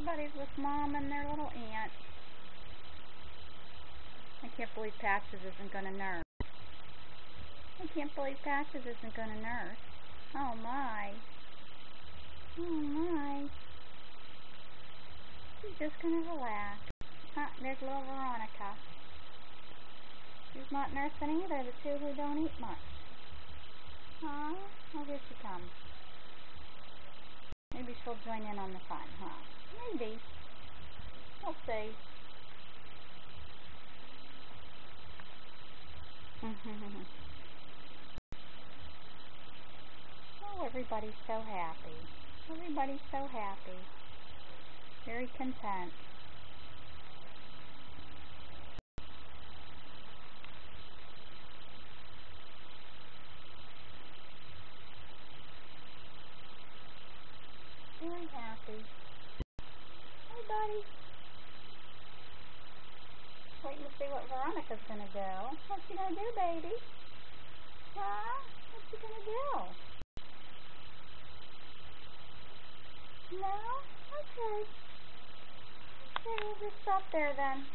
Everybody's with Mom and their little aunt. I can't believe Patches isn't going to nurse. I can't believe Patches isn't going to nurse. Oh my. Oh my. She's just going to relax. There's little Veronica. She's not nursing either, the two who don't eat much. Oh, here she comes. Maybe she'll join in on the fun, huh? Maybe. We'll see. Oh, everybody's so happy. Everybody's so happy. Very content. Very happy. Hey, buddy. Waiting to see what Veronica's going to do. What's she going to do, baby? Huh? What's she going to do? No? Okay. Okay, we'll just stop there then.